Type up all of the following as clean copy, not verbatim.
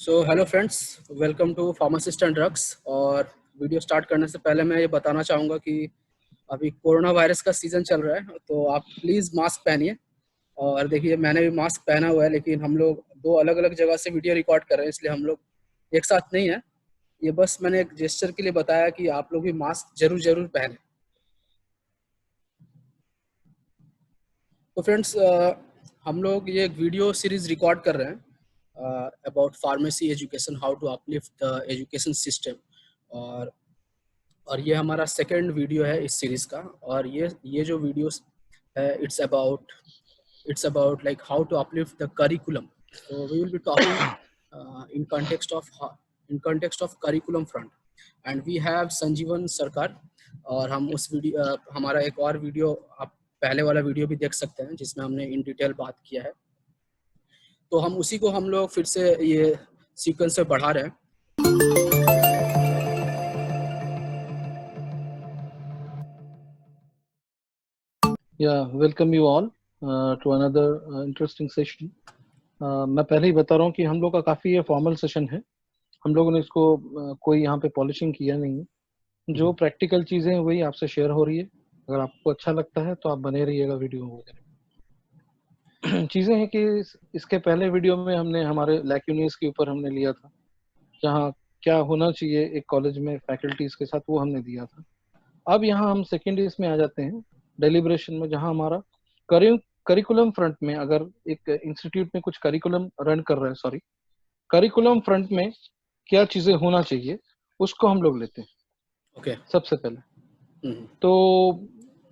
So hello friends, welcome to pharmacist and drugs. और video start करने से पहले मैं ये बताना चाहूँगा कि अभी कोरोना वायरस का सीज़न चल रहा है, तो आप प्लीज़ मास्क पहनिए। और देखिए, मैंने भी मास्क पहना हुआ है, लेकिन हम लोग दो अलग अलग जगह से वीडियो रिकॉर्ड कर रहे हैं, इसलिए हम लोग एक साथ नहीं है। ये बस मैंने एक जेस्चर के लिए बताया कि आप लोग भी मास्क जरूर जरूर पहनें। तो फ्रेंड्स, हम लोग ये एक वीडियो सीरीज रिकॉर्ड कर रहे हैं about pharmacy education, how to uplift the education system. और और ये हमारा सेकंड वीडियो है इस सीरीज का। और ये जो वीडियोस है, it's about like how to uplift the curriculum. So we will be talking in context of curriculum front, and we have Sanjeevan Sarkar. और हम उस वीडियो हमारा एक और वीडियो, आप पहले वाला वीडियो भी देख सकते हैं, जिसमें हमने इन डिटेल बात किया है। तो हम उसी को हम लोग फिर से ये सीक्वेंस में बढ़ा रहे हैं। Welcome you all to another interesting session. मैं पहले ही बता रहा हूँ कि हम लोग का काफ़ी ये फॉर्मल सेशन है। हम लोगों ने इसको कोई यहाँ पे पॉलिशिंग किया नहीं है। जो प्रैक्टिकल चीज़ें हैं वही आपसे शेयर हो रही है। अगर आपको अच्छा लगता है तो आप बने रहिएगा वीडियो वगैरह। चीज़ें हैं कि इसके पहले वीडियो में हमने हमारे लैक्यूनीज के ऊपर हमने लिया था, जहाँ क्या होना चाहिए एक कॉलेज में फैकल्टीज के साथ, वो हमने दिया था। अब यहाँ हम सेकेंड इसमें आ जाते हैं डेलिब्रेशन में, जहाँ हमारा करिकुलम फ्रंट में, अगर एक इंस्टीट्यूट में कुछ करिकुलम रन कर रहे हैं, सॉरी, करिकुलम फ्रंट में क्या चीजें होना चाहिए उसको हम लोग लेते हैं। ओके। सबसे पहले तो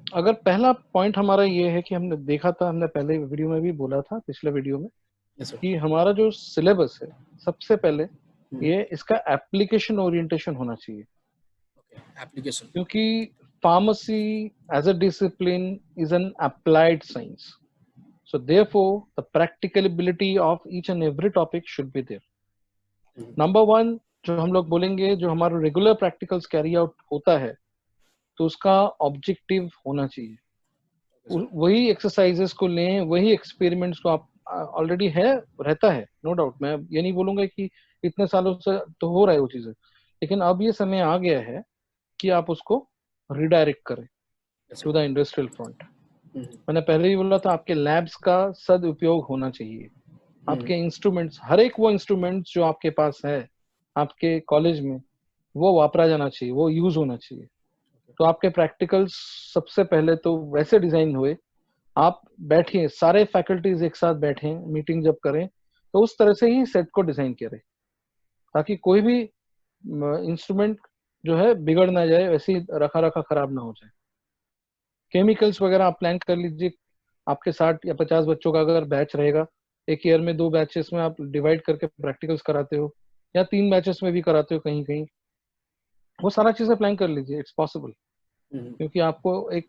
अगर पहला पॉइंट हमारा ये है कि हमने देखा था, हमने पहले वीडियो में भी बोला था, पिछले वीडियो में, कि हमारा जो सिलेबस है सबसे पहले ये इसका एप्लीकेशन ओरिएंटेशन होना चाहिए। एप्लीकेशन, क्योंकि pharmacy as a discipline is an applied science, so therefore the practicability of each and every topic should be there. Number one, जो हम लोग बोलेंगे, जो हमारा रेगुलर प्रैक्टिकल्स कैरी आउट होता है तो उसका ऑब्जेक्टिव होना चाहिए। वही एक्सरसाइजेस को लें, वही एक्सपेरिमेंट्स को आप ऑलरेडी है, रहता है, नो डाउट। मैं ये नहीं बोलूंगा कि इतने सालों से तो हो रहा है वो चीजें, लेकिन अब ये समय आ गया है कि आप उसको रिडायरेक्ट करें टू द इंडस्ट्रियल फ्रंट। मैंने पहले ही बोला था, आपके लैब्स का सदुपयोग होना चाहिए। आपके इंस्ट्रूमेंट्स, हर एक वो इंस्ट्रूमेंट्स जो आपके पास है आपके कॉलेज में, वो वापरा जाना चाहिए, वो यूज होना चाहिए। तो आपके प्रैक्टिकल्स सबसे पहले तो वैसे डिजाइन हुए, आप बैठिए, सारे फैकल्टीज एक साथ बैठे, मीटिंग जब करें तो उस तरह से ही सेट को डिजाइन करें, ताकि कोई भी इंस्ट्रूमेंट जो है बिगड़ ना जाए, वैसे ही रखा रखा खराब ना हो जाए। केमिकल्स वगैरह आप प्लान कर लीजिए। आपके 60 या 50 बच्चों का अगर बैच रहेगा, एक ईयर में 2 बैचेस में आप डिवाइड करके प्रैक्टिकल्स कराते हो, या 3 बैचेस में भी कराते हो कहीं कहीं, वो सारा चीजें प्लान कर लीजिए। इट्स पॉसिबल, क्योंकि आपको एक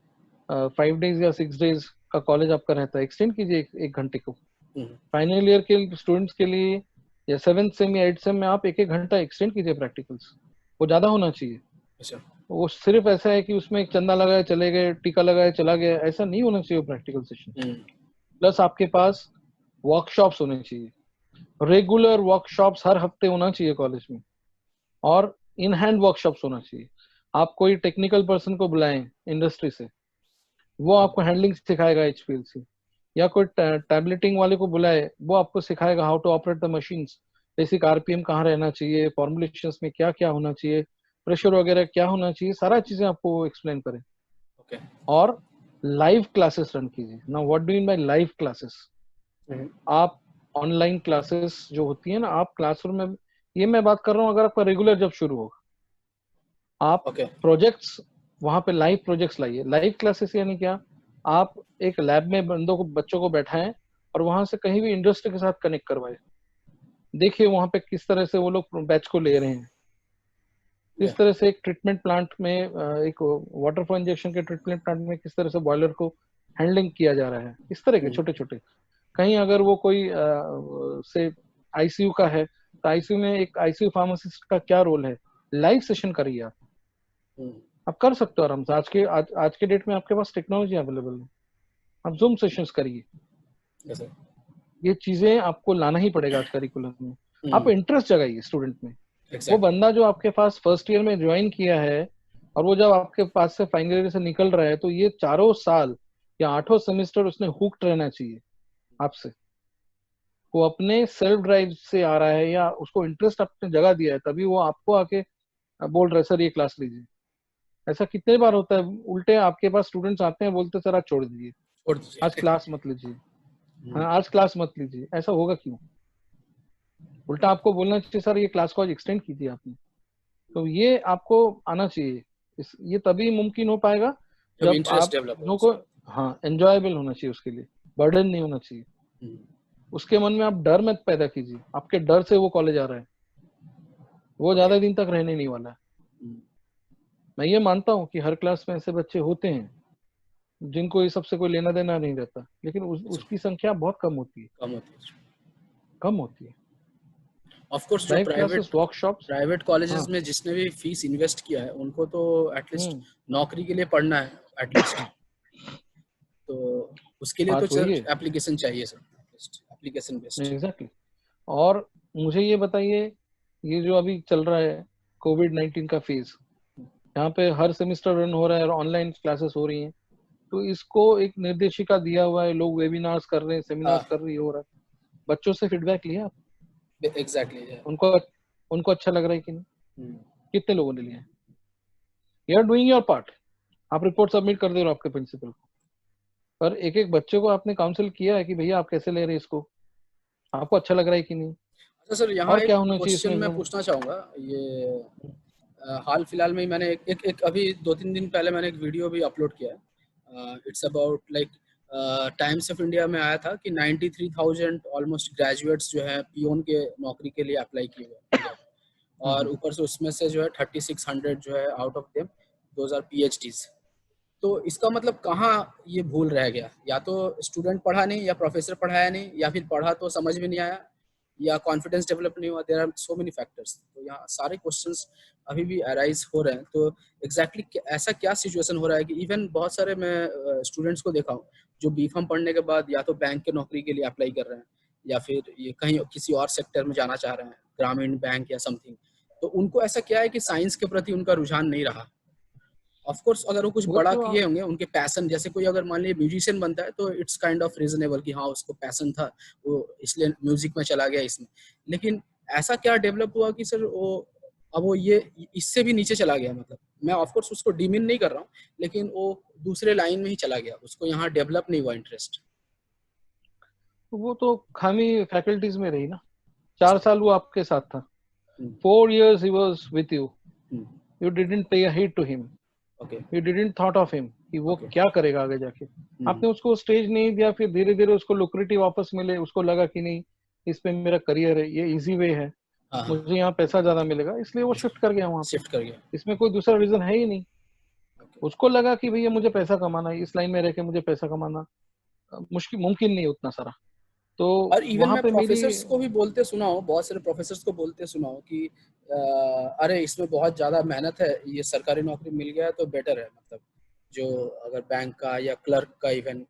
5 डेज या 6 डेज का कॉलेज आपका रहता है, एक्सटेंड कीजिए एक घंटे को। फाइनल ईयर के स्टूडेंट्स के लिए या 7th सेम या 8th सेम में आप एक घंटा एक्सटेंड कीजिए प्रैक्टिकल्स, वो ज्यादा होना चाहिए। वो सिर्फ ऐसा है कि उसमें एक चंदा लगाए चले गए, टीका लगाए चला गया, ऐसा नहीं होना चाहिए प्रैक्टिकल सेशन। प्लस आपके पास वर्कशॉप्स होने चाहिए, रेगुलर वर्कशॉप्स हर हफ्ते होना चाहिए कॉलेज में, और इन हैंड वर्कशॉप्स होना चाहिए। आप कोई टेक्निकल पर्सन को बुलाएं इंडस्ट्री से, वो आपको हैंडलिंग सिखाएगा HPLC, या कोई टैबलेटिंग वाले को बुलाए, वो आपको सिखाएगा how to operate the machines, basic RPM कहाँ रहना चाहिए, फॉर्मुलेशंस में क्या क्या होना चाहिए, प्रेशर वगैरह क्या होना चाहिए, सारा चीजें आपको एक्सप्लेन करें। ओके। और लाइव क्लासेस रन कीजिए। Now what do mean by live classes? आप ऑनलाइन क्लासेस जो होती है ना, आप क्लासरूम में, ये मैं बात कर रहा हूँ अगर आपका रेगुलर जब शुरू होगा, आप प्रोजेक्ट्स वहां पे लाइव प्रोजेक्ट्स लाइए। लाइव क्लासेस यानी क्या? आप एक लैब में बच्चों को बैठाएं और वहां से कहीं भी इंडस्ट्री के साथ कनेक्ट करवाए। देखिए वहां पे किस तरह से वो लोग बैच को ले रहे हैं, किस तरह से एक ट्रीटमेंट प्लांट में, एक वाटर फ्लो इंजेक्शन के ट्रीटमेंट प्लांट में किस तरह से बॉयलर को हैंडलिंग किया जा रहा है। इस तरह के छोटे छोटे, कहीं अगर वो कोई से ICU का है तो ICU में एक ICU फार्मासिस्ट का क्या रोल है, लाइव सेशन करिए आप कर सकते हो आराम से। आज के डेट में आपके पास टेक्नोलॉजी अवेलेबल है, आप जूम सेशंस करिए। ये चीजें आपको लाना ही पड़ेगा आज करिकुलम में। आप इंटरेस्ट जगाइए स्टूडेंट में। वो एग्जैक्टली बंदा जो आपके पास फर्स्ट ईयर में ज्वाइन किया है और वो जब आपके पास से फाइनल ईयर से निकल रहा है, तो ये 4 साल या 8 सेमेस्टर उसने हुक्ड रहना चाहिए आपसे। वो अपने सेल्फ ड्राइव से आ रहा है या उसको इंटरेस्ट आपने जगह दिया है, तभी वो आपको आके बोल रहा है सर ये क्लास लीजिए। ऐसा कितने बार होता है, उल्टे आपके पास स्टूडेंट्स आते हैं बोलते सर आज छोड़ दीजिए, छोड़ आज दीजिए। क्लास मत लीजिए। हाँ, आज क्लास मत लीजिए। ऐसा होगा क्यों? उल्टा आपको बोलना चाहिए सर ये क्लास को आज एक्सटेंड कीजिए आपने। तो ये आपको आना चाहिए। ये तभी मुमकिन हो पाएगा जब जब इंटरेस्ट आप डेवलप हो लोगों को, हाँ, एंजॉयबल होना चाहिए उसके लिए, बर्डन नहीं होना चाहिए। उसके मन में आप डर मत पैदा कीजिए, आपके डर से वो कॉलेज आ रहा है, वो ज्यादा दिन तक रहने नहीं वाला है। मैं ये मानता हूँ कि हर क्लास में ऐसे बच्चे होते हैं जिनको ये सबसे कोई लेना देना नहीं रहता, लेकिन उसकी संख्या बहुत कम होती है, कम होती है। कम होती है। ऑफ कोर्स जो ड्राइव क्लासेस, वर्कशॉप्स। प्राइवेट हाँ। कॉलेजेस में जिसने भी फीस इन्वेस्ट किया है उनको तो एटलीस्ट हम्म। नौकरी के लिए पढ़ना है एटलीस्ट, तो उसके लिए तो बात वही है। एप्लीकेशन चाहिए सर, एप्लीकेशन बेस्ड। एग्जैक्टली। और मुझे ये बताइए, ये जो अभी चल रहा है कोविड-19 का फेज, यहाँ पे हर सेमेस्टर रन हो रहा है और ऑनलाइन क्लासेस हो रही हैं, तो इसको एक निर्देशिका दिया हुआ है, लोग वेबिनार्स कर रहे हैं, सेमिनार्स हाँ कर रही हो रहा है। बच्चों से फीडबैक लिया आप? एग्जैक्टली। उनको उनको अच्छा लग रहा है कि नहीं? कितने लोगों ने लिया है? You are doing your part. आप रिपोर्ट सबमिट कर दे रहे हो आपके प्रिंसिपल को, पर एक एक बच्चे को आपने काउंसिल किया है कि भैया आप कैसे ले रहे हैं इसको, आपको अच्छा लग रहा है कि नहीं, अच्छा सर, यहाँ और एक क्या होना चाहिए क्वेश्चन इसमें मैं इम्प्रूवमेंट। पूछना चाहूँगा। ये हाल फिलहाल में ही मैंने एक अभी 2-3 दिन पहले मैंने एक वीडियो भी अपलोड किया है। It's about like times of India में आया था कि 93,000 ऑलमोस्ट ग्रेजुएट्स जो है पियोन के नौकरी के लिए अप्लाई किए हुए इंडिया में, और ऊपर से उसमें से जो है 3600 जो है out of them those are PhDs। तो इसका मतलब कहाँ ये भूल रह गया? या तो स्टूडेंट पढ़ा नहीं, या प्रोफेसर पढ़ाया नहीं, या फिर पढ़ा तो समझ में नहीं आया, या कॉन्फिडेंस डेवलप नहीं हुआ। There are so many factors. तो यहाँ सारे क्वेश्चंस अभी भी अराइज हो रहे हैं। तो एग्जैक्टली ऐसा क्या सिचुएशन हो रहा है कि इवन बहुत सारे मैं स्टूडेंट्स को देखा हूँ जो B.Pharm पढ़ने के बाद या तो बैंक के नौकरी के लिए अप्लाई कर रहे हैं, या फिर ये कहीं किसी और सेक्टर में जाना चाह रहे हैं, ग्रामीण बैंक या समथिंग। तो उनको ऐसा क्या है कि साइंस के प्रति उनका रुझान नहीं रहा। ऑफ कोर्स अगर वो कुछ वो बड़ा तो किए होंगे, उनके पैशन, जैसे कोई अगर मान लीजिए म्यूजिशियन बनता है तो इट्स काइंड ऑफ रीजनेबल कि हाँ उसको पैशन था, वो इसलिए म्यूजिक में चला गया इसमें। लेकिन ऐसा क्या डेवलप हुआ कि सर वो अब वो ये इससे भी नीचे चला गया? मतलब मैं ऑफ कोर्स उसको डिमिन नहीं कर रहा हूँ, लेकिन वो दूसरे लाइन में ही चला गया, उसको यहाँ डेवलप नहीं हुआ इंटरेस्ट। वो तो खामी फैकल्टीज में रही ना। 4 साल वो आपके साथ था, हम्म, 4 years he was with you, hmm, you didn't pay a heed to him, okay you didn't thought of him कि वो ओके क्या करेगा आगे जाके। आपने उसको स्टेज नहीं दिया, फिर धीरे धीरे उसको लुक्रेटिव वापस मिले, उसको लगा कि नहीं इसमें मेरा करियर है, ये इजी वे है, हाँ हाँ, मुझे यहाँ पैसा ज्यादा मिलेगा, इसलिए वो शिफ्ट कर गया वहां पे। शिफ्ट कर गया। इसमें कोई दूसरा रीजन है ही नहीं। ओके। उसको लगा कि भैया मुझे पैसा कमाना है, इस लाइन में रह के मुझे पैसा कमाना मुश्किल, मुमकिन नहीं उतना सारा। तो और इवन वहां मैं पे मेरी, प्रोफेसर्स को भी बोलते सुना हूँ, बहुत सारे प्रोफेसर्स को बोलते सुना हूँ कि अरे इसमें बहुत ज़्यादा मेहनत है, ये सरकारी नौकरी मिल गया तो बेटर है। मतलब जो अगर बैंक का या क्लर्क का इवन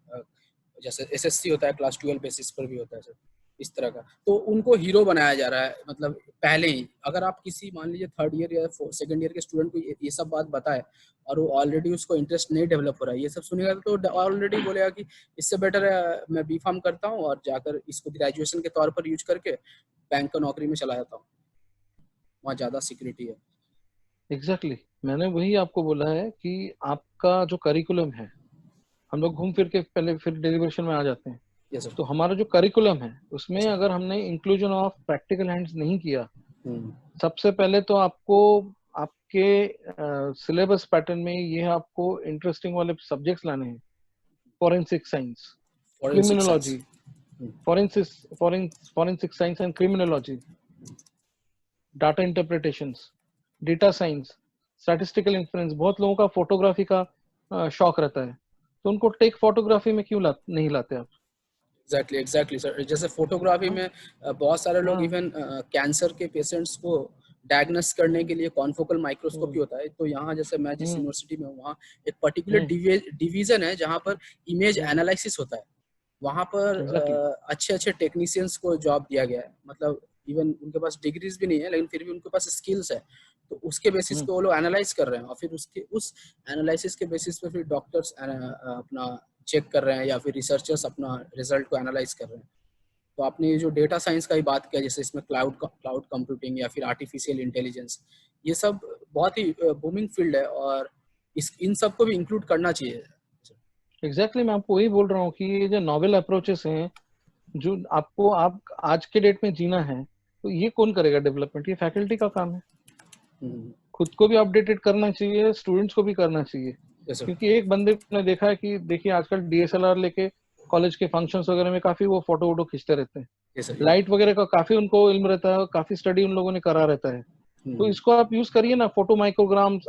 जैसे SSC होता है क्लास 12 बेसिस पर भी होता है सर, इस तरह का, तो उनको हीरो बनाया जा रहा है। मतलब पहले ही अगर आप किसी मान लीजिए थर्ड ईयर या सेकेंड ईयर के स्टूडेंट को ये सब बात बताए और वो ऑलरेडी उसको इंटरेस्ट नहीं डेवलप हो रहा है, ये सब सुनेगा तो ऑलरेडी बोलेगा कि इससे बेटर है मैं B.Pharm करता हूँ और जाकर इसको ग्रेजुएशन के तौर पर यूज करके बैंक का नौकरी में चला जाता हूँ, वहाँ ज़्यादा सिक्योरिटी है। एग्जैक्टली मैंने वही आपको बोला है कि आपका जो करिकुलम है, हम लोग घूम फिर के पहले फिर डेलिब्रेशन में आ जाते हैं। Yes sir. तो हमारा जो करिकुलम है उसमें यस सर। अगर हमने इंक्लूजन ऑफ प्रैक्टिकल हैंड्स नहीं किया, हम्म, सबसे पहले तो आपको आपके सिलेबस पैटर्न में ये आपको इंटरेस्टिंग वाले सब्जेक्ट्स लाने हैं। Forensic science, forensic science. Criminology, forensic science and criminology, data interpretations, data science, statistical influence. बहुत लोगों का फोटोग्राफी का शौक रहता है, तो उनको टेक फोटोग्राफी में क्यों नहीं लाते आप? एग्जैक्टली एग्जैक्टली सर, जैसे फोटोग्राफी हाँ। में बहुत सारे लोग हाँ। इवन कैंसर के पेशेंट्स को डायग्नोस करने के लिए कॉन्फोकल माइक्रोस्कोपी हम्म। होता है। तो यहाँ जैसे मैं जिस हम्म। यूनिवर्सिटी में हूँ वहाँ एक पर्टिकुलर हम्म। डिवीजन है जहाँ पर इमेज हम्म। एनालिसिस होता है। वहाँ पर एग्जैक्टली। अच्छे अच्छे टेक्नीशियंस को जॉब दिया गया है। मतलब इवन उनके पास डिग्रीज भी नहीं है लेकिन फिर भी उनके पास स्किल्स है, तो उसके बेसिस पे वो लोग एनालाइज कर रहे हैं और फिर उसके उस एनालिसिस के बेसिस पे फिर डॉक्टर्स अपना चेक कर रहे हैं या फिर रिसर्चर्स अपना रिजल्ट को एनालाइज कर रहे हैं। तो आपने ये जो डेटा साइंस का ही बात किया, जैसे इसमें क्लाउड कंप्यूटिंग या फिर आर्टिफिशियल इंटेलिजेंस, ये सब बहुत ही बूमिंग फील्ड है और इन सब को भी इंक्लूड करना चाहिए। एग्जैक्टली मैं आपको वही बोल रहा हूँ कि ये जो नॉवेल अप्रोचेस हैं, जो आपको आप आज के डेट में जीना है, तो ये कौन करेगा डेवलपमेंट? ये फैकल्टी का काम है। खुद को भी अपडेटेड करना चाहिए, स्टूडेंट्स को भी करना चाहिए। क्योंकि एक बंदे ने देखा है कि देखिए आजकल डीएसएलआर लेके कॉलेज के फंक्शंस वगैरह में काफी वो फोटो वोटो खींचते रहते हैं। लाइट वगैरह का काफी उनको इल्म रहता है, काफी स्टडी उन लोगों ने करा रहता है। तो इसको आप यूज करिए ना। फोटो माइक्रोग्राम्स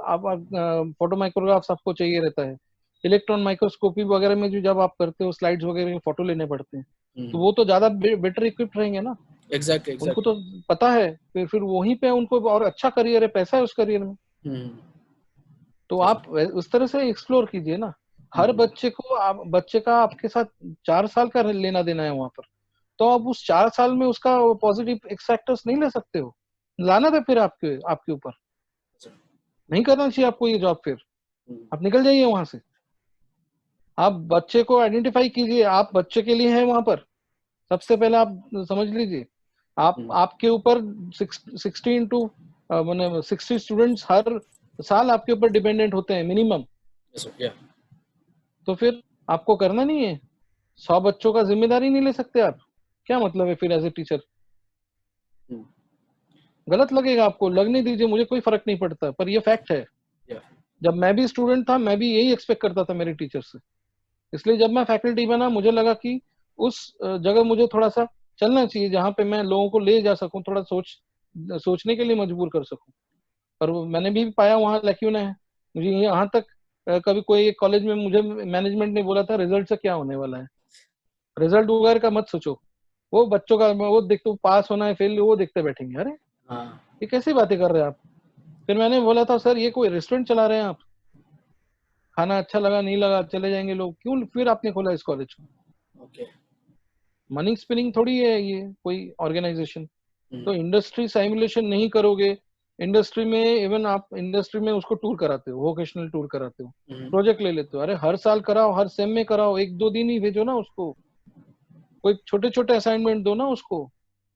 फोटो माइक्रोग्राफ्स आपको चाहिए रहता है। इलेक्ट्रॉन माइक्रोस्कोपी वगैरह में जो जब आप करते हो स्लाइड्स वगैरह में फोटो लेने पड़ते हैं, तो वो तो ज्यादा बेटर इक्विप्ड रहेंगे ना। एग्जैक्टली उनको तो पता है, फिर वहीं पे उनको और अच्छा करियर है, पैसा है उस करियर में। तो आप उस तरह से एक्सप्लोर कीजिए ना। हर बच्चे को बच्चे का आपके साथ 4 साल का लेना देना है वहां पर, तो आप उस 4 साल में उसका पॉजिटिव एक्स फैक्टर्स नहीं ले सकते हो। लाना था फिर आपके ऊपर नहीं करना चाहिए आपको ये जॉब। फिर आप निकल जाइए वहां से। आप बच्चे को आइडेंटिफाई कीजिए, आप बच्चे के लिए हैं वहां पर। सबसे पहले आप समझ लीजिए, आपके ऊपर 60 स्टूडेंट्स हर साल आपके ऊपर डिपेंडेंट होते हैं मिनिमम। तो फिर आपको करना नहीं है? 100 बच्चों का जिम्मेदारी नहीं ले सकते आप? क्या मतलब है फिर एज ए टीचर? गलत लगेगा आपको, लगने दीजिए, मुझे कोई फर्क नहीं पड़ता, पर ये फैक्ट है। जब मैं भी स्टूडेंट था, मैं भी यही एक्सपेक्ट करता था मेरे टीचर से। इसलिए जब मैं फैकल्टी बना, मुझे लगा कि उस जगह मुझे थोड़ा सा चलना चाहिए जहां पे मैं लोगों को ले जा सकूं, थोड़ा सोचने के लिए मजबूर कर सकूं। पर मैंने भी पाया वहां लैक्यूना है। मुझे यहाँ तक कभी कोई कॉलेज में मुझे मैनेजमेंट ने बोला था रिजल्ट से क्या होने वाला है, रिजल्ट वगैरह का मत सोचो, वो बच्चों का वो देखते, पास होना है फेल वो देखते बैठेंगे। अरे ये कैसी बातें कर रहे हैं आप? फिर मैंने बोला था सर ये कोई रेस्टोरेंट चला रहे हैं आप? खाना अच्छा लगा नहीं लगा चले जाएंगे लोग, क्यों फिर आपने खोला इस कॉलेज को? मनी स्पिनिंग थोड़ी है ये कोई ऑर्गेनाइजेशन। तो इंडस्ट्री साइमुलेशन नहीं करोगे, इंडस्ट्री में इवन आप इंडस्ट्री में उसको टूर कराते हो, वोकेशनल टूर कराते हो, प्रोजेक्ट ले लेते हो, अरे हर साल कराओ, हर सेम में कराओ, 1-2 दिन ही भेजो ना उसको, कोई छोटे छोटे असाइनमेंट दो ना उसको।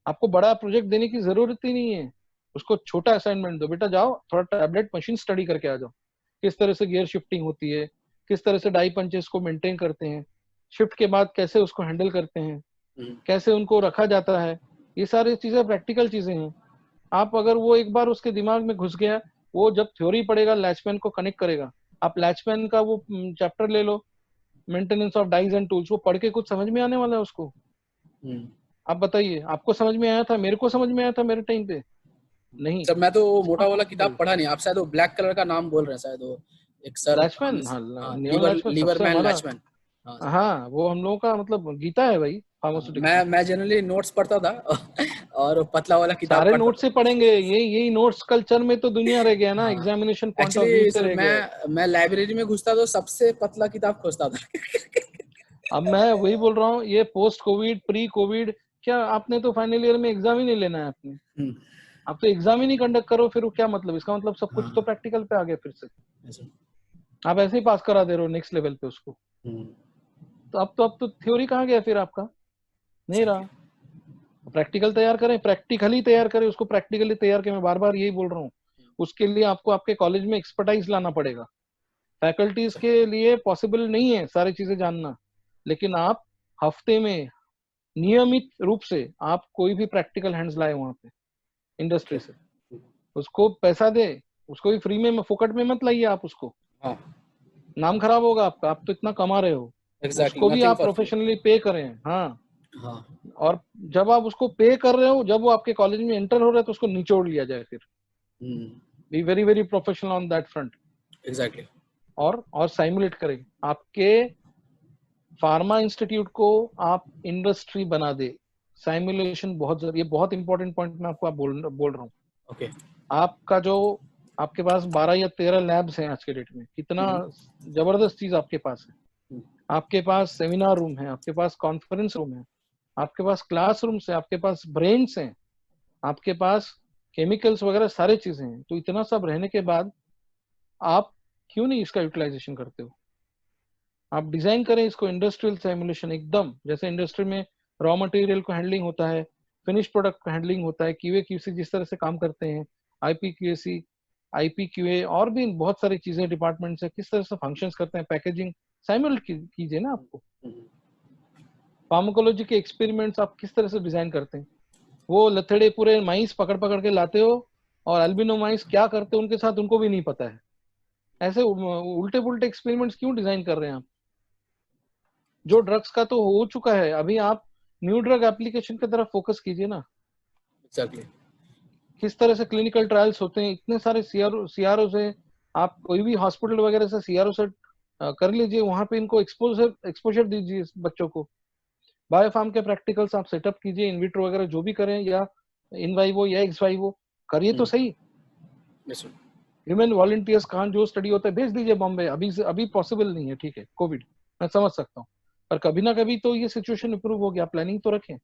आपको बड़ा प्रोजेक्ट देने की जरूरत ही नहीं है, उसको छोटा असाइनमेंट दो, बेटा जाओ थोड़ा टैबलेट मशीन स्टडी करके आ जाओ, किस तरह से गियर शिफ्टिंग होती है, किस तरह से डाई पंचेस को मेंटेन करते हैं, शिफ्ट के बाद कैसे उसको हैंडल करते हैं, कैसे उनको रखा जाता है, ये सारी चीजें प्रैक्टिकल चीजें हैं। आप अगर वो एक बार उसके दिमाग में घुस गया, वो जब थ्योरी पढ़ेगा लैचमैन को कनेक्ट करेगा। आप लैचमैन का वो चैप्टर ले लो, maintenance of dies and tools, वो पढ़ के कुछ समझ में आने वाला है उसको? आप बताइए, आपको समझ में आया था? मेरे को समझ में आया था मेरे टाइम पे? नहीं सर, मैं तो मोटा वाला किताब पढ़ा नहीं। आप शायद वो ब्लैक कलर का नाम बोल रहे हैं, शायद वो एक सर लैचमैन, लीवरमैन लैचमैन। हाँ वो हम लोगों का मतलब गीता है भाई फार्मास्यूटिक्स। मैं जनरली नोट्स पढ़ता था और पतला वाला किताब सारे पढ़ता नोट्स था। से पढ़ेंगे, यही नोट्स कल्चर में तो दुनिया रह गया ना, हाँ, examination point of view actually से सर रह गया है। मैं लाइब्रेरी में घुसता तो सबसे पतला किताब खोजता था। अब मैं वही बोल रहा हूँ, ये पोस्ट कोविड प्री कोविड, क्या आपने तो फाइनल ईयर में एग्जाम ही नहीं लेना है आपने? आप तो एग्जाम ही नहीं कंडक्ट करो, फिर क्या मतलब? इसका मतलब सब कुछ तो प्रैक्टिकल पे आ गया फिर से। आप ऐसे ही पास करा दे रहे हो नेक्स्ट लेवल पे उसको। तो अब तो थ्योरी कहाँ गया फिर आपका? नहीं रहा। प्रैक्टिकल तैयार करें, प्रैक्टिकली तैयार करें उसको, प्रैक्टिकली तैयार करें। मैं बार बार यही बोल रहा हूँ, उसके लिए आपको आपके कॉलेज में एक्सपर्टाइज लाना पड़ेगा। फैकल्टीज के लिए पॉसिबल नहीं है सारी चीजें जानना, लेकिन आप हफ्ते में नियमित रूप से आप कोई भी प्रैक्टिकल हैंड्स लाए वहां पे इंडस्ट्री से, उसको पैसा दे, उसको भी फ्री में फोकट में मत लाइए आप उसको। नाम खराब होगा आपका, आप तो इतना कमा रहे हो। उसको भी आप प्रोफेशनली पे करें। हाँ, और जब आप उसको पे कर रहे हो, जब वो आपके कॉलेज में एंटर हो रहा है, तो उसको निचोड़ लिया जाए फिर। Be very very professional on that front. Exactly. और साइमुलेट करें। आपके फार्मा इंस्टीट्यूट को आप इंडस्ट्री बना दे। साइमुलेशन बहुत जरूरी, ये बहुत इंपॉर्टेंट पॉइंट मैं आपको बोल रहा हूँ। आपका जो आपके पास 12 या 13 लैब्स हैं आज के डेट में, कितना जबरदस्त चीज आपके पास है। आपके पास सेमिनार रूम है, आपके पास कॉन्फ्रेंस रूम है, आपके पास क्लासरूम्स है, आपके पास ब्रेन्स हैं। आपके पास केमिकल्स वगैरह सारे चीजें हैं, तो इतना सब रहने के बाद आप क्यों नहीं इसका यूटिलाइजेशन करते हो? आप डिजाइन करें इसको इंडस्ट्रियल सिमुलेशन, एकदम जैसे इंडस्ट्री में रॉ मटेरियल को हैंडलिंग होता है, फिनिश प्रोडक्ट को हैंडलिंग होता है, क्यूए क्यूसी जिस तरह से काम करते हैं, आईपी क्यूएसी, आईपी क्यूए और भी बहुत सारी चीजें डिपार्टमेंट से किस तरह से फंक्शंस करते हैं, पैकेजिंग साइमल कीजिए ना आपको। फार्माकोलॉजी के एक्सपेरिमेंट्स आप किस तरह से डिजाइन करते हैं, वो लथड़े पूरे माइस पकड़ पकड़ के लाते हो, और अल्बिनो माइस क्या करते हैं उनके साथ उनको भी नहीं पता है। ऐसे उल्टे पुल्टे एक्सपेरिमेंट्स क्यों डिजाइन कर रहे हैं आप? जो ड्रग्स का तो हो चुका है, अभी आप न्यू ड्रग एप्लीकेशन की तरफ फोकस कीजिए ना। एग्जैक्टली। किस तरह से क्लिनिकल ट्रायल्स होते हैं, इतने सारे सीआरओ से, आप कोई भी हॉस्पिटल वगैरह से सीआरओ से कर लीजिए, वहां पे इनको एक्सपोजर दीजिए बच्चों को। बायोफार्म के प्रैक्टिकल्स आप सेटअप कीजिए, इनविट्रो वगैरह जो भी करें, या इन वाइवो या एक्स वाइवो करिए तो सही। ह्यूमन वॉलंटियर्स कहाँ जो स्टडी होता है भेज दीजिए बॉम्बे। अभी पॉसिबल नहीं है, ठीक है, कोविड, मैं समझ सकता हूँ, पर कभी ना कभी तो ये सिचुएशन इंप्रूव हो गया, प्लानिंग तो रखें।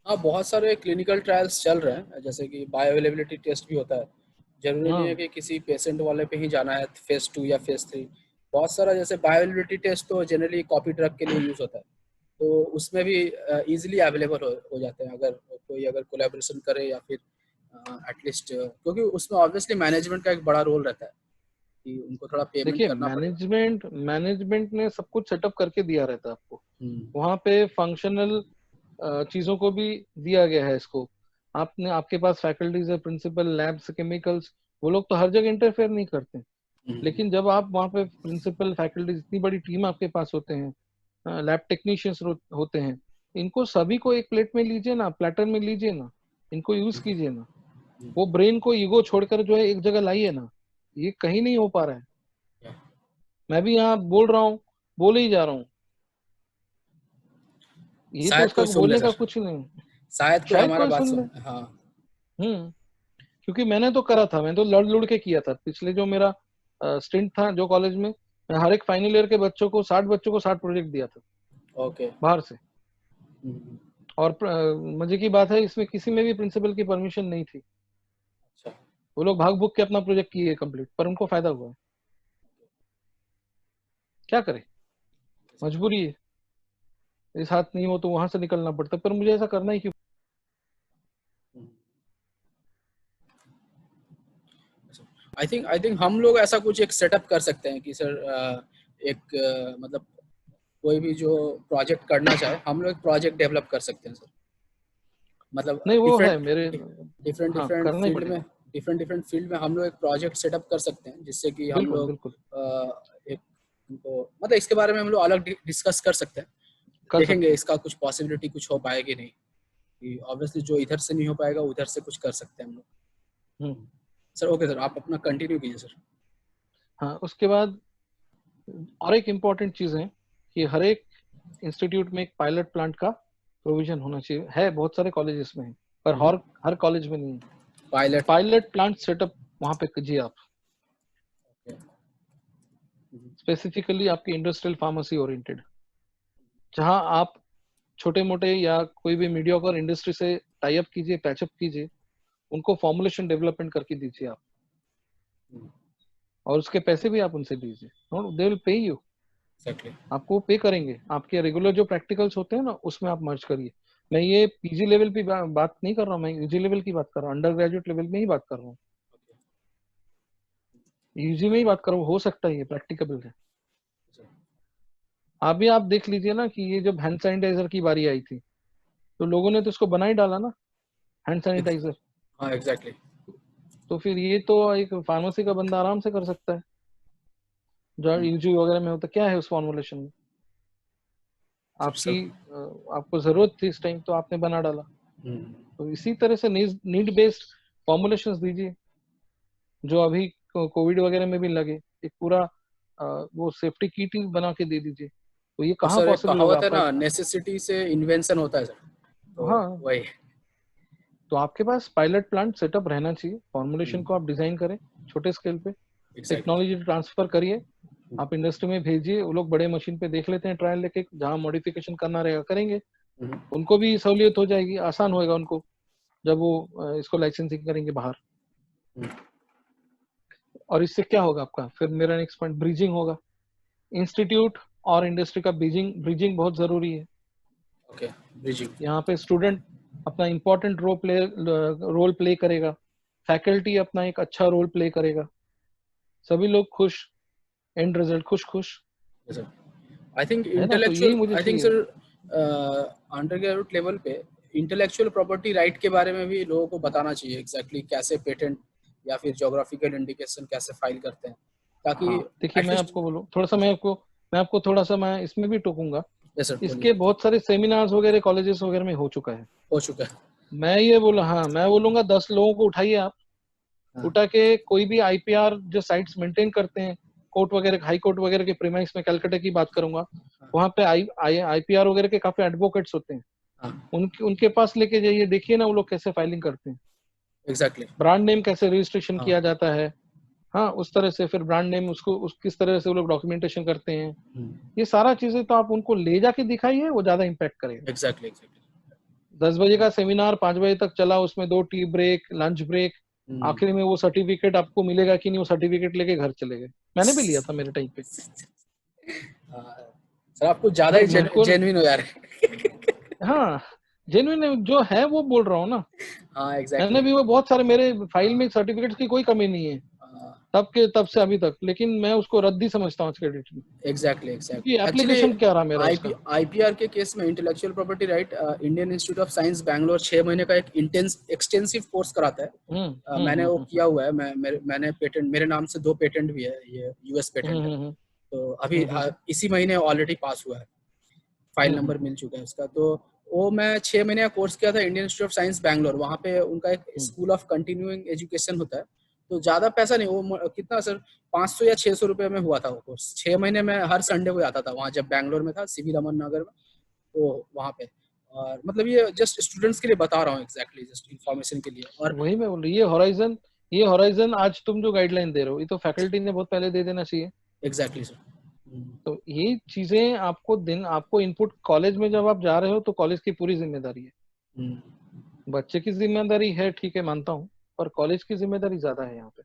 हाँ, बहुत सारे क्लिनिकल ट्रायल्स चल रहे हैं, जैसे कि बायो अवेलेबिलिटी टेस्ट भी होता है। जरूरी नहीं है कि किसी पेशेंट वाले पे ही जाना है, फेज 2 या फेज 3। बहुत सारा जैसे बायो अवेलेबिलिटी टेस्ट तो जनरली कॉपी ड्रग के लिए यूज होता है, तो उसमें भी इजीली अवेलेबल हो जाते हैं अगर कोई कोलैबोरेशन करे, या फिर एटलीस्ट, क्योंकि उसमें ऑब्वियसली मैनेजमेंट का एक बड़ा रोल रहता है कि उनको थोड़ा पेमेंट देखिए, करना पड़ेगा। मैनेजमेंट ने सब कुछ सेटअप करके दिया रहता है आपको, वहां पे फंक्शनल चीजों को भी दिया गया है इसको। आपके पास फैकल्टीज है, प्रिंसिपल, लैब्स, केमिकल्स, वो लोग तो हर जगह इंटरफेयर नहीं करते, लेकिन जब आप वहाँ पे प्रिंसिपल, फैकल्टीज, इतनी बड़ी टीम आपके पास होते हैं, लैब टेक्नीशियंस होते हैं, इनको सभी को एक प्लेट में लीजिए ना, प्लेटर में लीजिए ना, इनको यूज कीजिए ना। वो ब्रेन को ईगो छोड़कर जो है एक जगह लाइए ना, ये कहीं नहीं हो पा रहा है। मैं भी यहाँ बोल रहा हूँ, बोले ही जा रहा हूँ, ये तो शायद उसका कोई सुन ले बोलने का सर, कुछ नहीं। शायद कोई शायद हमारा कोई बात सुन ले। सुन। हाँ। क्योंकि मैंने तो करा था, मैं तो लड़ के किया था पिछले जो मेरा स्टिंट था जो कॉलेज में, मैं हर एक फाइनल ईयर के बच्चों को 60 बच्चों को 60 प्रोजेक्ट दिया था ओके। बाहर से। और मजे की बात है, इसमें किसी में भी प्रिंसिपल की परमिशन नहीं थी। अच्छा। वो लोग भाग भूग के अपना प्रोजेक्ट किए कंप्लीट, पर उनको फायदा हुआ है। क्या करे, मजबूरी है, इस हाथ नहीं हो तो वहां से निकलना पड़ता, पर मुझे ऐसा करना ही क्यों। आई थिंक हम लोग ऐसा कुछ एक सेटअप कर सकते हैं कि सर, मतलब कोई भी जो प्रोजेक्ट करना चाहे, हम लोग एक प्रोजेक्ट डेवलप कर सकते हैं सर। मतलब नहीं वो है डिफरेंट मेरे। डिफरेंट हाँ, डिफरेंट करना ही फील्ड में, पड़ेगा। डिफरेंट फील्ड में हम लोग एक प्रोजेक्ट सेटअप कर सकते हैं, जिससे कि हम बिल्कुल लोग बिल्कुल एक उनको, मतलब इसके बारे में हम लोग अलग डिस्कस कर सकते हैं। कर देखेंगे सकते हैं। इसका कुछ पॉसिबिलिटी कुछ हो पाएगी नहीं, कि ऑब्वियसली जो इधर से नहीं हो पाएगा उधर से कुछ कर सकते हैं हम लोग। हम्म। सर ओके सर, आप अपना कंटिन्यू कीजिए सर। हाँ, उसके बाद और एक इम्पॉर्टेंट चीज है कि हर एक इंस्टीट्यूट में एक पायलट प्लांट का प्रोविजन होना चाहिए। है, बहुत सारे कॉलेजेस में है, पर हर कॉलेज में नहीं है। पायलट। पायलट प्लांट सेटअप वहां पे कीजिए आप, स्पेसिफिकली आपकी इंडस्ट्रियल फार्मेसी ओरिएंटेड, जहां आप छोटे मोटे या कोई भी मीडियोकर इंडस्ट्री से टाई अप कीजिए, पैचअप कीजिए, उनको फॉर्मुलेशन डेवलपमेंट करके दीजिए आप, और उसके पैसे भी आप उनसे लीजिए, they will pay you. Exactly. आपको पे करेंगे, आपके रेगुलर जो प्रैक्टिकल्स होते हैं ना उसमें आप मर्ज करिए। मैं ये पीजी लेवल पे बात नहीं कर रहा हूँ, मैं यूजी लेवल की बात कर रहा हूँ, अंडर ग्रेजुएट लेवल में ही बात कर रहा हूँ, यूजी में ही बात कर रहा हूँ, हो सकता है ये प्रैक्टिकल है। अभी आप देख लीजिए ना कि ये जब हैंड सैनिटाइजर की बारी आई थी, तो लोगों ने तो इसको बना ही डाला ना, हैंड सैनिटाइजर। हाँ एग्जैक्टली। तो फिर ये तो एक फार्मेसी का बंदा आराम से कर सकता है, जो यूजी वगैरह में होता। क्या है उस फॉर्मुलेशन में, आपकी सब। आपको जरूरत थी इस टाइम तो आपने बना डाला। तो इसी तरह से नीड बेस्ड फॉर्मुलेशंस दीजिए, जो अभी कोविड वगैरह में भी लगे। एक पूरा वो सेफ्टी किट ही बना के दे दीजिए, तो ये और कहाँ सर एक पॉसिबल होगा कहावत है आपका। ना, नेसेसिटी से इन्वेंशन होता है सर, तो हाँ, वही। तो आपके पास पायलट प्लांट सेटअप रहना चाहिए, फॉर्मुलेशन को आप डिजाइन करें छोटे स्केल पे, एग्जैक्टली। टेक्नोलॉजी ट्रांसफर करिए, आप इंडस्ट्री में भेजिए, वो लोग बड़े मशीन पे देख लेते हैं, ट्रायल लेके, जहाँ मॉडिफिकेशन करना रहेगा करेंगे, उनको भी सहूलियत हो जाएगी, आसान होएगा उनको जब वो इसको लाइसेंसिंग करेंगे बाहर। और इससे क्या होगा आपका, फिर मेरा नेक्स्ट पॉइंट ब्रिजिंग होगा। इंस्टीट्यूट और इंडस्ट्री का ब्रिजिंग ब्रिजिंग बहुत जरूरी है। Okay, bridging. यहाँ पे स्टूडेंट अपना इंपॉर्टेंट रोल प्ले करेगा, फैकल्टी अपना एक अच्छा रोल प्ले करेगा, सभी लोग खुश, एंड रिजल्ट खुश खुश, आई थिंक है ना। तो यही इंटेलेक्चुअल, मुझे आई थिंक चाहिए। सर अंडर ग्रेजुएट लेवल पे इंटेलेक्चुअल प्रॉपर्टी राइट के बारे में भी लोगों को बताना चाहिए, एग्जैक्टली कैसे पेटेंट या फिर ज्योग्राफिकल इंडिकेशन कैसे फाइल करते हैं, ताकि हाँ देखिए, मैं एटलीस्ट। आपको बोलूँ थोड़ा सा, मैं आपको थोड़ा सा मैं इसमें भी टोकूंगा। यस सर, बोलिए। इसके बहुत सारे सेमिनार्स वगैरह कॉलेजेस वगैरह में हो चुका है। हो चुका है। मैं ये बोला, हाँ मैं बोलूंगा 10 लोगों को उठाइए आप, हाँ, उठा के कोई भी आईपीआर जो साइट्स मेंटेन करते हैं, कोर्ट वगैरह, हाई कोर्ट वगैरह के प्रीमाइस में, कलकत्ता की बात करूंगा, हाँ, वहां पे आईपीआर वगैरह के काफी एडवोकेट्स होते हैं, हाँ, उनके उनके पास लेके जाइए, देखिए ना वो लोग कैसे फाइलिंग करते हैं, एग्जैक्टली। ब्रांड नेम कैसे रजिस्ट्रेशन हाँ। किया जाता है। हाँ, उस तरह से फिर ब्रांड नेम उसको किस तरह से वो लोग डॉक्यूमेंटेशन करते हैं, ये सारा चीजें तो आप उनको ले जाके दिखाइए, वो ज्यादा इम्पैक्ट करेगा। Exactly, exactly. 10 बजे का सेमिनार 5 बजे तक चला, उसमें 2 टी ब्रेक, लंच ब्रेक, आखिर में वो सर्टिफिकेट आपको मिलेगा कि नहीं, वो सर्टिफिकेट लेके घर चले गए। मैंने भी लिया था मेरे टाइम पे। सर आप कुछ ज्यादा हाँ ही मेरे को, जेन्युइन हो जा रहे हाँ जेन्युइन जो है वो बोल रहा हूँ ना। हाँ, मैंने एग्जैक्टली। भी वो बहुत सारे, मेरे फाइल में सर्टिफिकेट्स की कोई कमी नहीं है, तब से अभी तक, लेकिन मैं उसको रद्दी समझता हूँ आज के डेट में, एग्जैक्टली, क्योंकि एग्जैक्टली। एक्चुअली एप्लीकेशन क्या रहा मेरा उसका। आईपीआर के केस में intellectual property right, Indian institute of science Bangalore 6 महीने का एक एक्सटेंसिव कोर्स कराता है। मैंने वो किया हुआ है। मैंने पेटेंट, मेरे नाम से 2 पेटेंट भी है, ये यूएस पेटेंट है। तो अभी इसी महीने ऑलरेडी पास हुआ है, फाइल नंबर मिल चुका है उसका। तो वो मैं 6 महीने का कोर्स किया था Indian institute of science Bangalore. वहाँ पे उनका एक स्कूल ऑफ कंटिन्यूइंग एजुकेशन होता है, तो ज्यादा पैसा नहीं, वो कितना सर, 500 या 600 रुपये में हुआ था वो कोर्स। 6 महीने में हर संडे को जाता था वहाँ, जब बैंगलोर में था, सीवी रमन नगर में। तो वहाँ पे, और मतलब ये जस्ट स्टूडेंट्स के लिए बता रहा हूँ, एग्जैक्टली जस्ट इन्फॉर्मेशन के लिए। और वही मैं बोल रही, ये हॉराइजन आज तुम जो गाइडलाइन दे रहे हो, ये तो फैकल्टी ने बहुत पहले दे देना चाहिए। Exactly sir. तो ये चीजें आपको इनपुट कॉलेज में जब आप जा रहे हो, तो कॉलेज की पूरी जिम्मेदारी है। बच्चे की जिम्मेदारी है, ठीक है मानता हूँ, पर कॉलेज की जिम्मेदारी ज्यादा है यहाँ पे।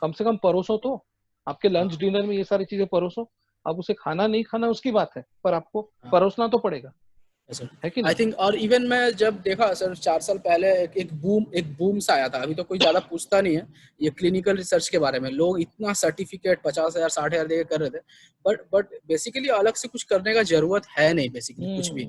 कम से कम परोसो तो, आपके लंच डिनर में ये सारी चीजें परोसो। अब उसे खाना नहीं खाना उसकी बात है, पर आपको परोसना तो पड़ेगा, है कि आई नहीं। थिंक, और इवन मैं जब देखा सर 4 साल पहले, एक बूम सा आया था। अभी तो कोई ज्यादा पूछता नहीं है ये क्लिनिकल रिसर्च के बारे में। लोग इतना सर्टिफिकेट 50,000 60,000 देके कर रहे थे, बट बेसिकली अलग से कुछ करने का जरूरत है नहीं, बेसिकली कुछ भी।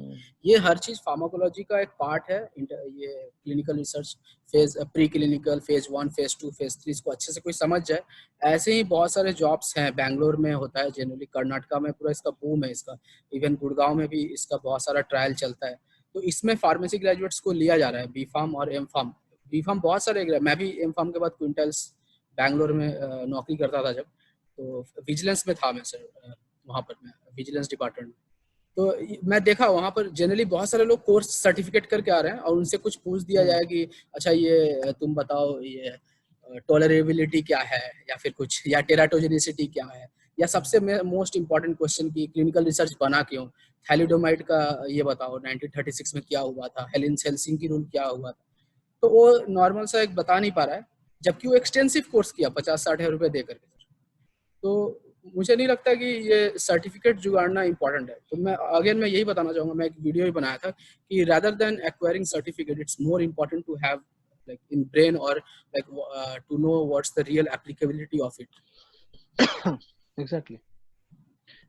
ये हर चीज फार्माकोलॉजी का एक पार्ट है। ये clinical research phase, pre clinical, phase 1, phase 2, phase 3, इसको अच्छे से कोई समझ जाए। ऐसे ही बहुत सारे जॉब्स हैं, बैंगलोर में होता है जनरली, कर्नाटका में पूरा इसका बूम है इसका। इवन गुड़गांव में भी इसका बहुत सारा ट्रायल चलता है। तो इसमें फार्मेसी ग्रेजुएट्स को लिया जा रहा है, बी फार्म और एम फार्म। बी फार्म बहुत सारे, मैं भी एम फार्म के बाद क्विंटल्स बैंगलोर में नौकरी करता था जब, तो विजिलेंस में था मैं सर, वहाँ पर मैं विजिलेंस डिपार्टमेंट में। तो मैं देखा वहाँ पर जनरली बहुत सारे लोग कोर्स सर्टिफिकेट करके आ रहे हैं, और उनसे कुछ पूछ दिया जाए कि अच्छा ये तुम बताओ, ये टॉलरेबिलिटी क्या है, या फिर कुछ, या टेराटोजेनिसिटी क्या है, या सबसे मोस्ट इंपॉर्टेंट क्वेश्चन की क्लिनिकल रिसर्च बना क्यों, थैलिडोमाइड का ये बताओ 1936 में क्या हुआ था, हेल्सिंकी रूल क्या हुआ था। तो वो नॉर्मल सा एक बता नहीं पा रहा है, जबकि वो एक्सटेंसिव कोर्स किया 50-60 रुपए दे करके। तो मुझे नहीं लगता कि ये सर्टिफिकेट जुगाड़ना इंपॉर्टेंट है। तो मैं यही बताना चाहूंगा, मैं एक वीडियो ही बनाया था कि rather than acquiring certificate, it's more important to have like in brain, or like to know what's the real applicability of it. Exactly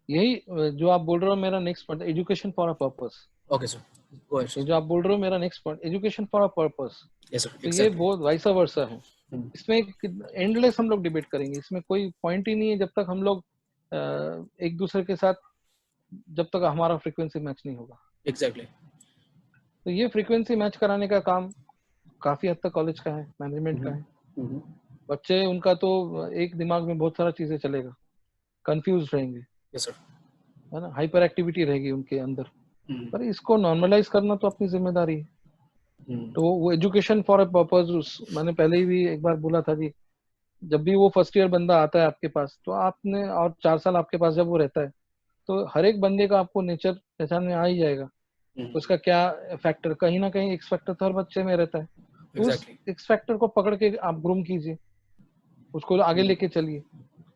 यही जो आप बोल रहे हो, मेरा next point, education for a purpose. Okay sir, go ahead ये sir. जो आप बोल रहे हो, मेरा next point, education for a purpose. Yes sir, तो ये exactly. बहुत वाइसा वर्सा है। इसमें एंडलेस हम लोग डिबेट करेंगे, इसमें कोई पॉइंट ही नहीं है जब तक हम लोग एक दूसरे के साथ, जब तक हमारा फ्रीक्वेंसी मैच नहीं होगा। Exactly. तो ये फ्रीक्वेंसी मैच कराने का काम काफी हद तक कॉलेज का है, मैनेजमेंट का है। बच्चे, उनका तो एक दिमाग में बहुत सारा चीजें चलेगा, कंफ्यूज रहेंगे, Yes sir. है ना, हाइपर एक्टिविटी रहेगी उनके अंदर। पर इसको नॉर्मलाइज करना तो अपनी जिम्मेदारी है। तो वो एजुकेशन फॉर अ पर्पस, मैंने पहले ही भी एक बार बोला था कि जब भी वो फर्स्ट ईयर बंदा आता है आपके पास, तो आपने, और 4 साल आपके पास जब वो रहता है, तो हर एक बंदे का आपको नेचर पहचान में आ ही जाएगा। उसका क्या फैक्टर, कहीं ना कहीं एक्स फैक्टर तो हर बच्चे में रहता है, तो उस एग्जैक्टली। एक्स फैक्टर को पकड़ के आप ग्रूम कीजिए, उसको आगे लेके चलिए,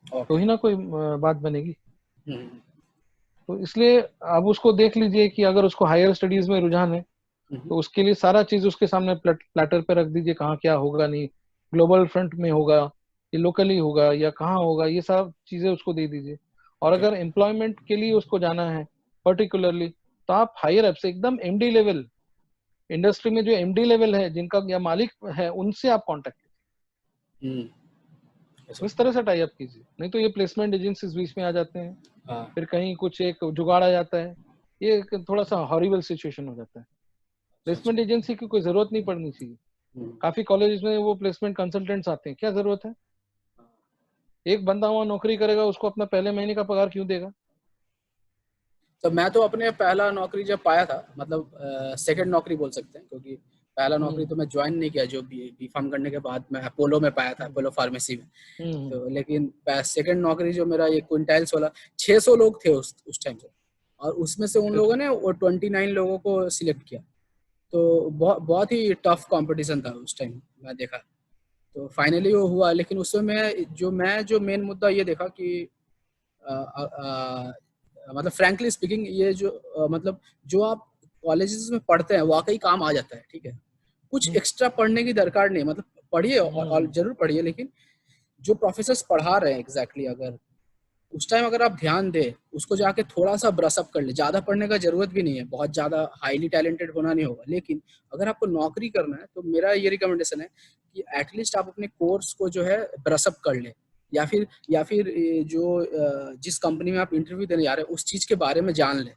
तो ओके। ही ना कोई बात बनेगी। तो इसलिए अब उसको देख लीजिए कि अगर उसको हायर स्टडीज में रुझान है तो उसके लिए सारा चीज उसके सामने प्लेटर पे रख दीजिए, कहाँ क्या होगा, नहीं ग्लोबल फ्रंट में होगा, ये लोकली होगा या कहाँ होगा, ये सब चीजें उसको दे दीजिए। और ओके। अगर एम्प्लॉयमेंट के लिए उसको जाना है पर्टिकुलरली, तो आप हायर अप से एकदम एमडी लेवल, इंडस्ट्री में जो एमडी लेवल है जिनका या मालिक है, उनसे आप कांटेक्ट कीजिए, इस तरह से टाई अप कीजिए। नहीं तो ये प्लेसमेंट एजेंसीज बीच में आ जाते हैं, हाँ। फिर कहीं कुछ एक जुगाड़ आ जाता है, ये एक थोड़ा सा हॉरिबल सिचुएशन हो जाता है। अच्छा अच्छा। प्लेसमेंट एजेंसी की कोई जरूरत नहीं पड़नी चाहिए। काफी कॉलेज में वो प्लेसमेंट कंसल्टेंट्स आते हैं, क्या जरूरत है? एक बंदा वहां नौकरी करेगा, उसको अपना पहले महीने का पगार क्यों देगा? तो मैं तो अपने पहला नौकरी जब पाया था, मतलब सेकंड नौकरी बोल सकते हैं, क्योंकि पहला नौकरी हम्म तो मैं ज्वाइन नहीं किया, जो बी फार्म करने के बाद मैं अपोलो में पाया था, हम्म अपोलो फार्मेसी में। हम्म तो लेकिन सेकंड नौकरी जो मेरा, ये क्विंटाइल्स वाला, 600 लोग थे उस टाइम से, और उसमें से उन फिर लोगों ने वो 29 लोगों को सिलेक्ट किया। तो बहुत बहुत ही टफ कंपटीशन था उस टाइम, मैं देखा। तो फाइनली वो हुआ, लेकिन उसमें मैं जो मेन मुद्दा ये देखा कि मतलब फ्रैंकली स्पीकिंग, ये जो मतलब जो आप कॉलेजेस में पढ़ते हैं वाकई काम आ जाता है, ठीक है। कुछ हम्म एक्स्ट्रा पढ़ने की दरकार नहीं, मतलब पढ़िए और हम्म जरूर पढ़िए, लेकिन जो प्रोफेसर्स पढ़ा रहे हैं एग्जैक्टली अगर उस टाइम अगर आप ध्यान दें, उसको जाके थोड़ा सा ब्रशअप कर ले। ज़्यादा पढ़ने का जरूरत भी नहीं है, बहुत ज़्यादा हाईली टैलेंटेड होना नहीं होगा, लेकिन अगर आपको नौकरी करना है तो मेरा ये रिकमेंडेशन है कि एटलीस्ट आप अपने कोर्स को जो है ब्रशअप कर ले, या फिर जो जिस कंपनी में आप इंटरव्यू देने जा रहे हैं उस चीज़ के बारे में जान ले।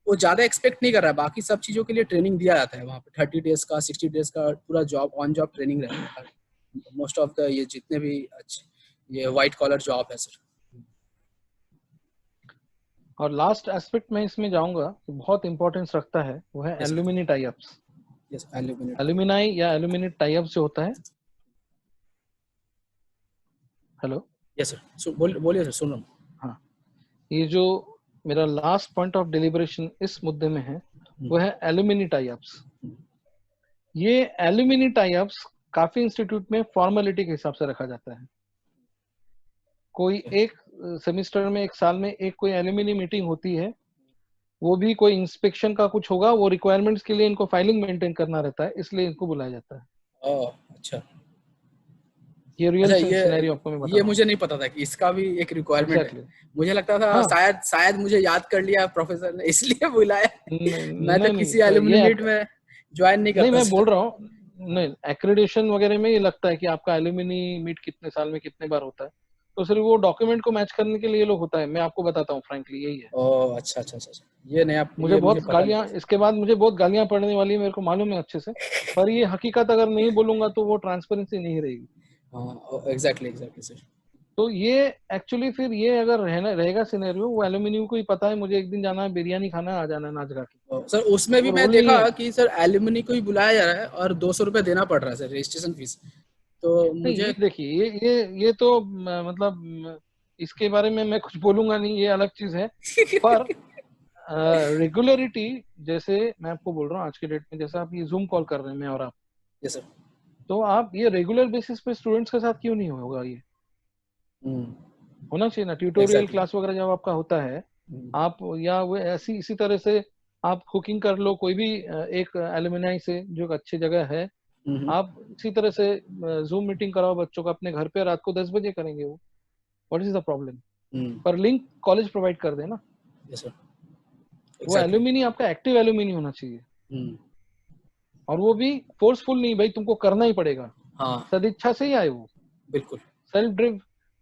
वो ज़्यादा एक्सपेक्ट नहीं कर रहा है, बाकी सब चीज़ों के लिए ट्रेनिंग दिया जाता है वहाँ पे, 30 डेज का 60 डेज का पूरा जॉब ऑन जॉब ट्रेनिंग रहता है मोस्ट ऑफ द, ये जितने भी अच्छे ये वाइट कॉलर जॉब है सर। और लास्ट एस्पेक्ट में इसमें जाऊंगा कि बहुत इंपॉर्टेंस रखता है, वो है yes sir. Alumni tie ups. Yes, aluminate type. Alumni या एल्यूमिनी टाई अप्स जो होता है, हेलो, यस सर, बोलिए सर, सुन रहा हाँ, ये जो मेरा लास्ट पॉइंट ऑफ डिलिबरेशन इस मुद्दे में है, हूँ। वो है एल्यूमिनी टाई अप्स। ये एल्यूमिनी टाई अप्स काफी इंस्टीट्यूट में फॉर्मेलिटी के हिसाब से रखा जाता है। कोई एक सेमिस्टर में, एक साल में एक कोई एल्यूमिनी मीटिंग होती है, वो भी कोई इंस्पेक्शन का कुछ होगा, वो रिक्वायरमेंट्स के लिए इनको फाइलिंग मेंटेन करना रहता है, इसलिए इनको बुलाया जाता है। ओह अच्छा। ये रियल अच्छा, ये सिनेरियो आपको मैं बता ये रहा हूँ। मुझे नहीं पता था कि इसका भी एक रिक्वायरमेंट है। एग्जैक्टली मुझे लगता था हाँ, शायद शायद मुझे याद कर लिया प्रोफेसर ने इसलिए बुलाया। मैं तो नहीं नहीं किसी सर, एलुमनी मीट में ज्वाइन नहीं नहीं करता मैं बोल सर। रहा हूँ, नहीं एक्रेडिटेशन वगैरह में ये लगता है कि आपका एल्यूमिनी मीट कितने साल में कितने बार होता है, तो सिर्फ वो डॉक्यूमेंट को मैच करने के लिए लोग होता है। मैं आपको बताता हूँ फ्रैंकली, यही है। ओह अच्छा अच्छा अच्छा अच्छा। ये नया, मुझे ये मुझे बहुत पता नहीं गालियां, था सर। इसके बाद मुझे बहुत गालियां पड़ने वाली है, मेरे को मालूम है अच्छे से, पर ये हकीकत अगर नहीं बोलूंगा तो वो ट्रांसपेरेंसी नहीं रहेगी। हाँ एग्जैक्टली एग्जैक्टली सर। तो ये एक्चुअली फिर ये अगर रहना रहेगा सिनेरियो, वो एल्यूमिनियम को ही पता है मुझे एक दिन जाना है बिरयानी खाना है, आ जाना है नाच गा के, सर उसमें भी वो मैं रोल नहीं देखा है। कि सर एल्युमिनी को ही बुलाया जा रहा है और 200 रुपये देना पड़ रहा है सर रजिस्ट्रेशन फीस। तो नहीं ये मुझे देखिए, ये तो मतलब इसके बारे में मैं कुछ बोलूंगा नहीं, ये अलग चीज है। पर रेगुलरिटी, जैसे मैं आपको बोल रहा हूँ आज के डेट में, जैसे आप ये जूम कॉल कर रहे हैं मैं और आप, यस सर। तो आप ये रेगुलर बेसिस पे स्टूडेंट्स के साथ क्यों नहीं होगा? ये होना चाहिए ना, ट्यूटोरियल एग्जैक्टली। क्लास वगैरह जब आपका होता है, आप या वो ऐसी इसी तरह से आप कुकिंग कर लो कोई भी एक एलुमनाई से जो एक अच्छी जगह है, आप इसी तरह से जूम मीटिंग कराओ बच्चों का अपने घर पे, रात को 10 बजे करेंगे वो, व्हाट इज द प्रॉब्लम? पर लिंक कॉलेज प्रोवाइड कर देना। Yes sir. वो एग्जैक्टली। एल्यूमिनी आपका एक्टिव एल्यूमिनी होना चाहिए, और वो भी फोर्सफुल नहीं, भाई तुमको करना ही पड़ेगा, हाँ सदिच्छा से ही आए वो, बिल्कुल। सेल्फ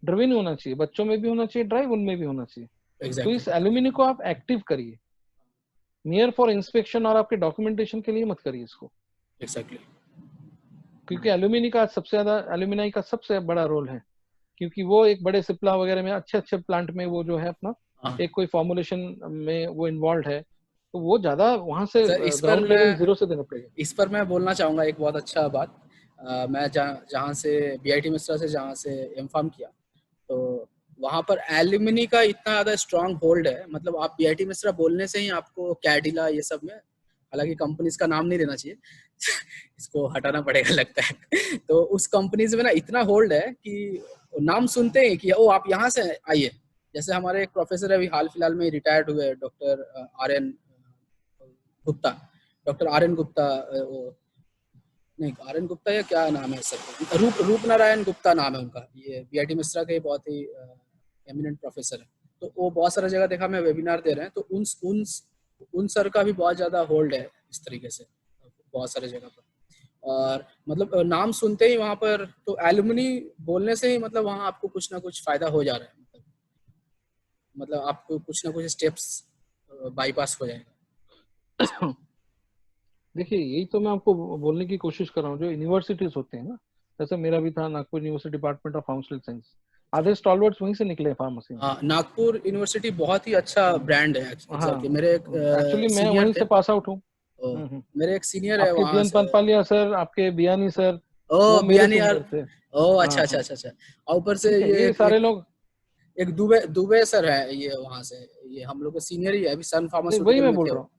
ड्रिवन होना चाहिए, बच्चों में भी होना चाहिए ड्राइव, उनमें भी होना चाहिए। तो एग्जैक्टली। इस एल्यूमिनी को आप एक्टिव करिए, नियर फॉर इंस्पेक्शन और आपके डॉक्यूमेंटेशन के लिए मत करिए इसको। एग्जैक्टली। क्योंकि एल्यूमिनी का सबसे ज्यादा, एल्यूमिनाई का सबसे बड़ा रोल है, क्योंकि वो एक बड़े सिप्ला वगैरह में, अच्छे अच्छे प्लांट में वो जो है अपना हाँ एक कोई फॉर्मुलेशन में वो इन्वॉल्व है, तो वो ज्यादा वहां से सर, इस पर ग्राउंड मैं लेवल जीरो से देना पड़ेगा। इस पर मैं बोलना चाहूँगा एक बहुत अच्छा बात। मैं जहाँ जहाँ से बीआईटी मिश्रा से जहाँ से एम फार्म किया, तो वहां पर एल्यूमिनी का इतना ज्यादा स्ट्रांग होल्ड है, मतलब आप बीआईटी मिश्रा बोलने से ही आपको कैडिला ये सब में, हालांकि कंपनीज का नाम नहीं लेना चाहिए इसको हटाना पड़ेगा लगता है तो उस कंपनीज में ना इतना होल्ड है कि नाम सुनते ही कि ओ आप यहाँ से आइए। जैसे हमारे एक प्रोफेसर अभी हाल फिलहाल में रिटायर्ड हुए, doctor R N Gupta, doctor R N Gupta, नहीं आर एन गुप्ता या क्या नाम है सर, रूप नारायण गुप्ता नाम है उनका, ये बीआईटी मिश्रा के बहुत ही एमिनेंट प्रोफेसर है। तो वो बहुत सारा जगह देखा मैं वेबिनार दे रहे हैं, तो उन सर का भी बहुत ज्यादा होल्ड है इस तरीके से बहुत सारे जगह पर। और मतलब नाम सुनते ही वहां पर तो एलुमनी बोलने से ही मतलब वहां आपको कुछ ना कुछ फायदा हो जा रहा है, मतलब आपको कुछ ना कुछ स्टेप्स बाईपास हो जाएगा। देखिए यही तो मैं आपको बोलने की कोशिश कर रहा हूँ, जो यूनिवर्सिटीज होते हैं ना, जैसे मेरा भी था Nagpur university department of pharmaceutical science, आधे स्टॉलवर्ड्स वहीं से निकले फार्मेसी में। हाँ, नागपुर यूनिवर्सिटी बहुत ही अच्छा ब्रांड है हाँ, एग्जैक्टली। मेरे एक एक्चुअली मैं सीनियर वहीं थे, से पास आउट हूँ। मेरे एक सीनियर है आपके वहां जीएन से। पंतपालिया सर, आपके बियानी सर, ओ वो मेरे बियानी यार, सीनियर थे। ओ अच्छा हाँ अच्छा हाँ, अच्छा अच्छा। और ऊपर से ठीक है, ये ये सारे एक लोग। एक दुबे दुबे सर है ये वहां से, ये हम लोग के सीनियर ही है, अभी सन नहीं, वही फार्मास्यूटिकल मैं में बोल थे रहा वो। हूँ,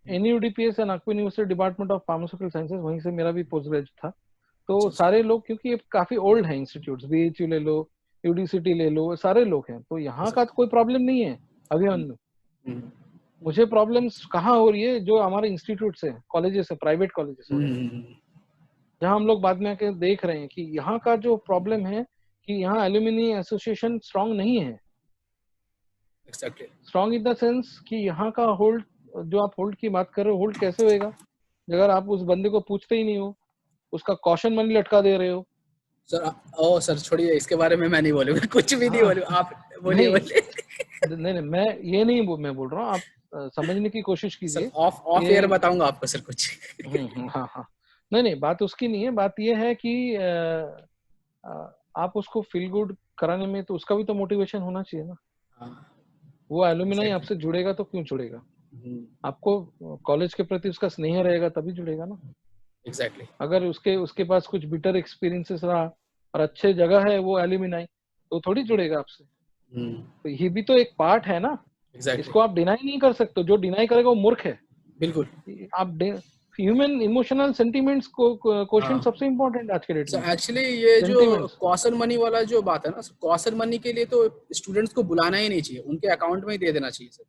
एनयूडीपीएस है Nagpur university department of pharmaceutical sciences, वहीं से मेरा भी पोस्ट ग्रेजुएट था। तो अच्छा अच्छा। सारे लोग, क्योंकि ये काफी ओल्ड है इंस्टीट्यूट्स, बीएचयू ले लो, यूडीसीटी ले लो, सारे लोग हैं, तो यहाँ का तो एग्जैक्टली। कोई प्रॉब्लम नहीं है अभियान में। मुझे प्रॉब्लम्स कहाँ हो रही है, जो हमारे इंस्टीट्यूट से, कॉलेजेस से, प्राइवेट कॉलेजेस हो रहे हैं, जहाँ हम लोग बाद में आके देख रहे हैं कि यहाँ का जो प्रॉब्लम है कि यहाँ एल्यूमिनी एसोसिएशन स्ट्रांग नहीं है। Exactly. Strong in the sense कि यहाँ का होल्ड, जो आप होल्ड की बात कर रहे हो, होल्ड कैसे होएगा अगर आप उस बंदे को पूछते ही नहीं हो, उसका कॉशन मनी लटका दे रहे हो। सर ओ सर छोड़िए, इसके बारे में मैं नहीं बोलूंगा कुछ भी नहीं हाँ, बोलूंगा, आप बोलिए नहीं बोलिए। नहीं नहीं, मैं ये नहीं मैं बोल रहा हूँ, आप समझने की कोशिश सर कीजिए ऑफ ऑफ एयर कि बताऊंगा आपको सर कुछ हाँ हाँ, नहीं नहीं, बात उसकी नहीं है, बात ये है कि आप उसको फील गुड कराने में तो उसका भी तो मोटिवेशन होना चाहिए ना। हाँ वो एलुमनाई एग्जैक्टली। आपसे जुड़ेगा तो क्यों जुड़ेगा, आपको कॉलेज के प्रति उसका स्नेह रहेगा तभी जुड़ेगा ना। एग्जैक्टली। अगर उसके उसके पास कुछ बिटर एक्सपीरियंसेस रहा और अच्छे जगह है वो एल्यूमिनाई, तो थोड़ी जुड़ेगा आपसे। तो ये भी तो एक पार्ट है ना, एग्जैक्टली। इसको आप डिनाई नहीं कर सकते, जो डिनाई करेगा वो मूर्ख है। बिल्कुल। आप ह्यूमन इमोशनल सेंटिमेंट्स को क्वेश्चन हाँ सबसे इंपॉर्टेंट आज के डेट सो में, एक्चुअली ये जो सेंटिमेंट्स। कौशल मनी वाला जो बात है ना, कौशल मनी के लिए तो स्टूडेंट्स को बुलाना ही नहीं चाहिए, उनके अकाउंट में ही दे देना चाहिए सर।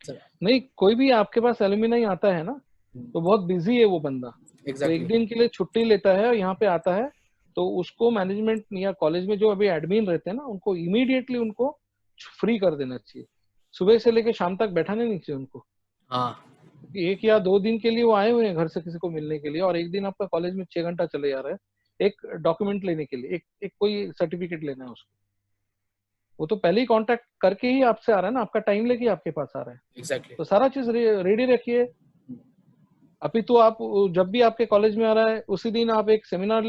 सर नहीं, कोई भी आपके पास एल्यूमिनाई आता है ना, तो बहुत बिजी है वो बंदा, तो एक एग्जैक्टली। दिन के लिए छुट्टी लेता है और यहाँ पे आता है, तो उसको मैनेजमेंट या कॉलेज में जो अभी एडमिन रहते हैं ना, उनको इमीडिएटली उनको फ्री कर देना चाहिए, सुबह से लेकर शाम तक बैठाने नहीं चाहिए उनको। हाँ क्योंकि 1 या 2 दिन के लिए वो आए हुए हैं घर से किसी को मिलने के लिए, और एक दिन आपका कॉलेज में 6 घंटा चले जा रहा है एक डॉक्यूमेंट लेने के लिए, एक कोई सर्टिफिकेट लेना है उसको। वो तो पहले ही कांटेक्ट करके ही आपसे आ रहा है ना, आपका टाइम लेके आपके पास आ रहा है। एग्जैक्टली। तो सारा चीज रेडी रखिए। अभी तो आप जब भी आपके कॉलेज में आ रहा है उसी दिन आप एक सेमिनार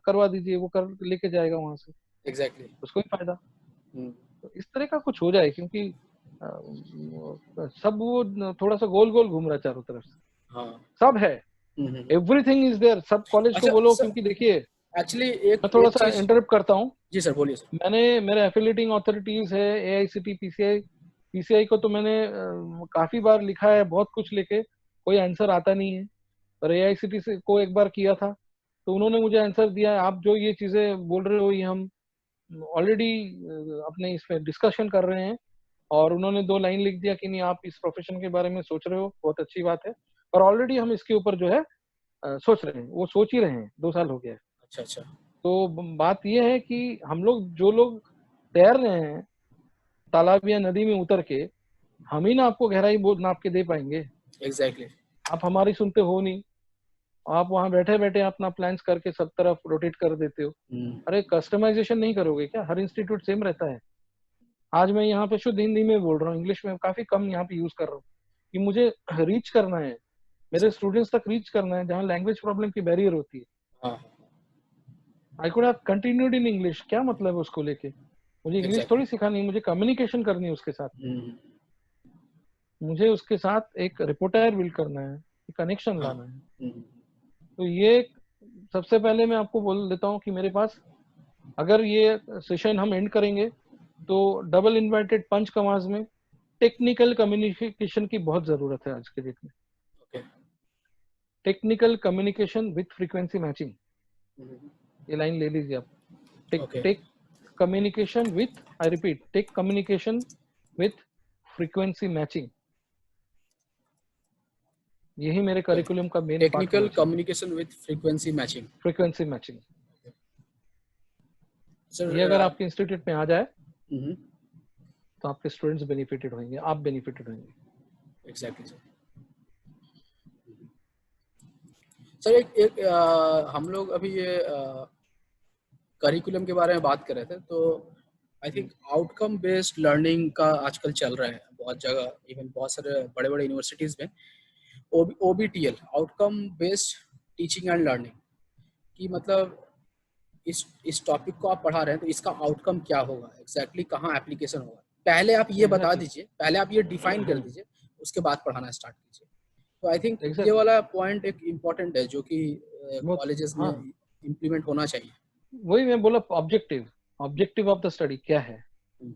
करवा दीजिए, वो कर लेके जाएगा वहां से, एग्जैक्टली। उसको भी फायदा। तो इस तरह का कुछ हो जाए, क्योंकि सब वो थोड़ा सा गोल गोल घूम रहा है चारों तरफ से। हाँ। सब है, हम्म। एवरीथिंग इज देयर, सब कॉलेज को अच्छा बोलो, सर, क्योंकि देखिए, एक्चुअली एक मैं थोड़ा एक सा चीज। इंटरप्ट करता हूँ। जी सर बोलिए सर। मैंने, मेरे एफिलिएटिंग अथॉरिटीज है एआईसीटी, पीसीआई, पीसीआई को तो मैंने काफी बार लिखा है, बहुत कुछ लेके कोई आंसर आता नहीं है। और एआईसीटी से को एक बार किया था, तो उन्होंने मुझे आंसर दिया, आप जो ये चीजें बोल रहे हो ये हम ऑलरेडी अपने इसमें डिस्कशन कर रहे हैं। और उन्होंने 2 लाइन लिख दिया कि नहीं, आप इस प्रोफेशन के बारे में सोच रहे हो, बहुत अच्छी बात है, और ऑलरेडी हम इसके ऊपर जो है सोच रहे हैं, वो सोच ही रहे हैं, 2 साल हो गया है। अच्छा अच्छा। तो बात यह है कि हम लोग, जो लोग तैर रहे हैं तालाब या नदी में उतर के, हम ही ना आपको गहराई नाप के दे पाएंगे। एग्जैक्टली। आप हमारी सुनते हो नहीं, आप वहां बैठे बैठे अपना प्लान्स करके सब तरफ रोटेट कर देते हो। अरे कस्टमाइजेशन नहीं करोगे क्या, हर इंस्टीट्यूट सेम रहता है। आज मैं यहाँ पे शुद्ध हिंदी में बोल रहा हूँ, इंग्लिश में काफी कम यहाँ पे यूज कर रहा हूँ, कि मुझे रीच करना है, मेरे स्टूडेंट्स तक रीच करना है, जहाँ लैंग्वेज प्रॉब्लम की बैरियर होती है। हाँ I could have continued in English, क्या मतलब है उसको लेके, मुझे इंग्लिश एग्जैक्टली। थोड़ी सिखानी है, मुझे कम्युनिकेशन करनी है उसके साथ, मुझे उसके साथ एक रिपोर्टायर बिल्ड करना है, एक कनेक्शन हाँ। लाना है। तो ये सबसे पहले मैं आपको बोल देता हूँ कि मेरे पास, अगर ये सेशन हम एंड करेंगे तो डबल इन्वर्टेड पंच कमांड्स में टेक्निकल कम्युनिकेशन की बहुत जरूरत है आज के डेट में। Okay. Technical communication with frequency matching, ये लाइन ले लीजिए आप। Okay. Tech communication with, I repeat, tech communication with frequency matching, यही मेरे करिकुलम का मेन पार्ट टेक्निकल होना चाहिए। Communication with frequency matching. Frequency matching, sir ये अगर आपके इंस्टीट्यूट में आ जाए हम्म, तो आपके स्टूडेंट्स बेनिफिटेड होंगे, आप बेनिफिटेड होंगे। Exactly sir. सर एक हम लोग अभी ये करिकुलम के बारे में बात कर रहे थे, तो I think outcome based learning का आजकल चल रहा है बहुत जगह, इवन बहुत सारे बड़े बड़े यूनिवर्सिटीज में OBTL, outcome based teaching and learning, कि मतलब इस टॉपिक को आप पढ़ा रहे हैं तो इसका आउटकम क्या होगा, एग्जैक्टली कहाँ एप्लीकेशन होगा, पहले आप ये बता दीजिए, पहले आप ये डिफाइन कर दीजिए, उसके बाद पढ़ाना स्टार्ट कीजिए। तो आई थिंक ये वाला पॉइंट एक इम्पोर्टेंट है जो कि कॉलेजेस में इम्प्लीमेंट होना चाहिए। वही मैं बोला, ऑब्जेक्टिव ऑफ द स्टडी क्या है,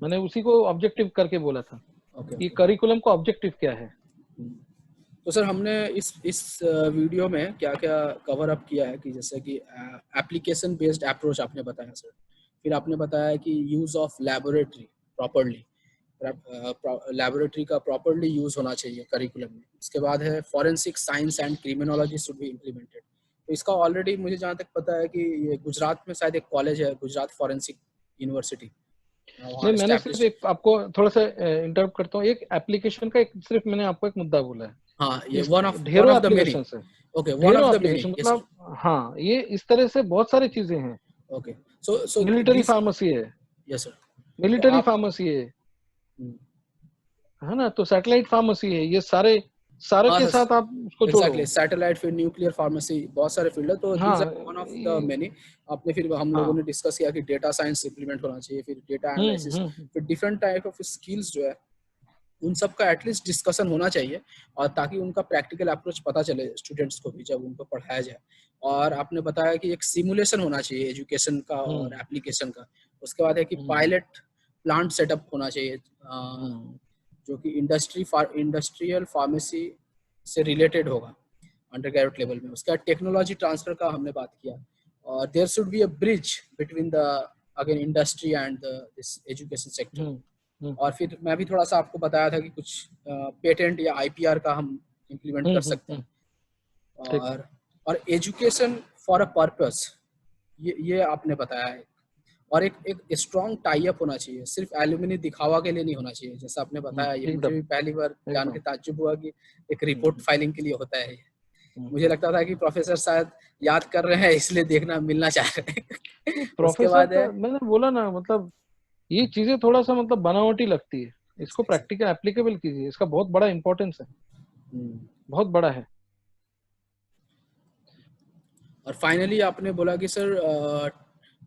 मैंने उसी को ऑब्जेक्टिव करके बोला था कि करिकुलम का ऑब्जेक्टिव क्या है। तो सर हमने इस वीडियो में क्या क्या कवर अप किया है कि जैसे कि एप्लीकेशन बेस्ड अप्रोच आपने बताया सर, फिर आपने बताया कि use of laboratory properly, laboratory का प्रॉपर्ली यूज होना चाहिए करिकुलम में। उसके बाद है forensic science and criminology should be implemented. तो इसका ऑलरेडी मुझे जहाँ तक पता है कि ये गुजरात में शायद एक कॉलेज है, गुजरात फॉरेंसिक यूनिवर्सिटी। नहीं, मैंने सिर्फ एक आपको थोड़ा सा इंटरप्ट करता हूँ, एक एप्लीकेशन का एक सिर्फ मैंने आपको एक मुद्दा बोला है। हाँ, ये ढेरों एप्लीकेशन है। ओके, ढेरों एप्लीकेशन, मतलब हाँ, ये इस तरह से बहुत सारी चीजें हैं। ओके, सो मिलिट्री फार्मेसी है, यस सर, मिलिट्री फार्मेसी है ना, तो सैटेलाइट फार्मेसी है, ये सारे के साथ आप उसको जोड़ो। सैटेलाइट, फिर न्यूक्लियर फार्मेसी, बहुत सारे फील्ड है, तो these are one of the many. आपने फिर हम लोगों ने डिस्कस किया कि डेटा साइंस इंप्लीमेंट होना चाहिए, फिर डेटा एनालिसिस, फिर डिफरेंट टाइप ऑफ स्किल्स जो है उन सब का एटलीस्ट डिस्कशन होना चाहिए, और ताकि उनका प्रैक्टिकल अप्रोच पता चले स्टूडेंट्स को भी जब उनको पढ़ाया जाए। और आपने बताया कि एक सिमुलेशन होना चाहिए एजुकेशन का और एप्लीकेशन का। उसके बाद है कि पायलट प्लांट सेटअप होना चाहिए जो कि इंडस्ट्रियल फार्मेसी से रिलेटेड होगा अंडर ग्रेजुएट लेवल में। उसके बाद टेक्नोलॉजी ट्रांसफर का हमने बात किया, और there should be a bridge between the again industry and this education sector. और फिर मैं भी थोड़ा सा आपको बताया था कि कुछ पेटेंट या IPR का हम इम्प्लीमेंट कर सकते हैं, और एजुकेशन फॉर अ पर्पस, ये आपने बताया है। और एक स्ट्रॉन्ग टाई अप होना चाहिए, सिर्फ एल्यूमिनी दिखावा के लिए नहीं होना चाहिए, जैसा आपने बताया। ये मुझे भी पहली बार जान के ताज्जुब हुआ कि एक रिपोर्ट फाइलिंग के लिए होता है। मुझे लगता था कि प्रोफेसर शायद याद कर रहे हैं इसलिए देखना मिलना चाह रहे हैं। उसके बाद है, मैंने बोला ना, मतलब ये चीजें थोड़ा सा मतलब बनावटी लगती है, इसको प्रैक्टिकल एप्लीकेबल कीजिए, इसका बहुत बड़ा इंपॉर्टेंस है, बहुत बड़ा है। और फाइनली आपने बोला कि sir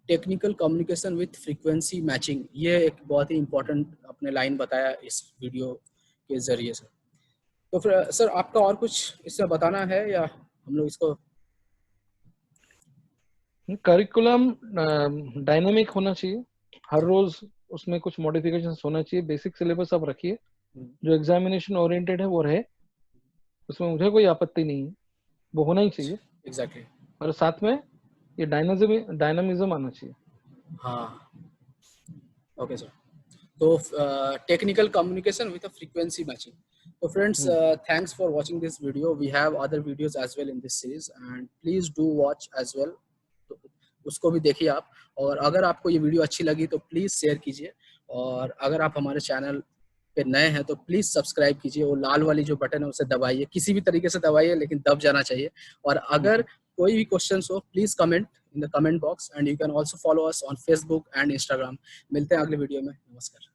technical communication with frequency matching, ये एक बहुत ही इम्पोर्टेंट आपने लाइन बताया इस वीडियो के जरिए सर। तो फिर सर आपका और कुछ इसमें बताना है या हम लोग इसको? करिकुलम डायनेमिक होना चाहिए, हर रोज उसमें कुछ मॉडिफिकेशन होना चाहिए। बेसिक सिलेबस आप रखिए, जो एग्जामिनेशन ओरिएंटेड है वो रहे, उसमें मुझे कोई आपत्ति नहीं है, वो होना ही चाहिए। एग्जैक्टली। और साथ में ये डायनामिज्म आना चाहिए। हाँ, ओके सर। तो technical communication with a frequency matching. So friends, thanks for watching this video. We have other videos as well in this series, and please do watch as well. तो उसको भी देखिए आप, और अगर आपको ये वीडियो अच्छी लगी तो प्लीज़ शेयर कीजिए, और अगर आप हमारे चैनल पे नए हैं तो प्लीज़ सब्सक्राइब कीजिए। वो लाल वाली जो बटन है उसे दबाइए, किसी भी तरीके से दबाइए, लेकिन दब जाना चाहिए। और अगर कोई भी क्वेश्चन हो please comment in the comment box, and you can also follow us on Facebook and Instagram. मिलते हैं अगले वीडियो में। नमस्कार।